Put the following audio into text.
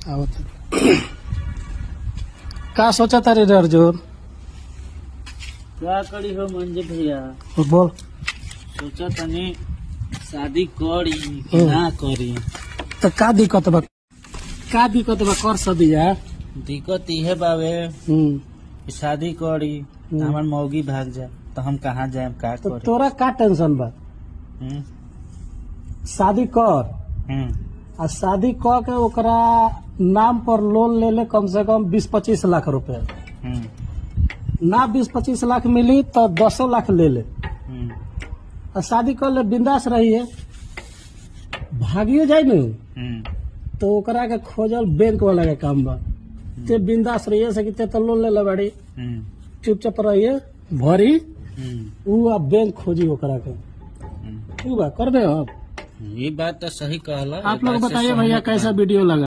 आवत का सोचा तारे रे अर्जुन? क्या करी हो मंजे भैया? बोल। सोचा तनी शादी करी कि ना करी। तो का दिक्कत बा? का दिक्कत बा कर सदिया? दिक्कत इहे बावे कि शादी करी तो हमार मौगी भाग जाए तो हम कहाँ जाए का तो करे। तोरा का टेंशन बा? हम्म, शादी कर हम्म, आ शादी क के ओकरा नाम पर लोन ले ले कम से कम 20-25 लाख रुपए। हम्म, ना 20-25 लाख मिली तो 10 लाख ले ले हम्म, और शादी कर ले, बिंदास रही है। भागियो जाए न तो ओकरा के खोजल बैंक वाला के काम बा। ते बिंदास रहिए से कि ते तो लोन ले ले बाड़ी, हम्म, चुपचाप रहिए भरी हम्म, उ अब बैंक खोजी ओकरा के। उ बा कर दे अब। ये बात तो सही कहला। आप लोग बताइए भैया कैसा वीडियो लगा?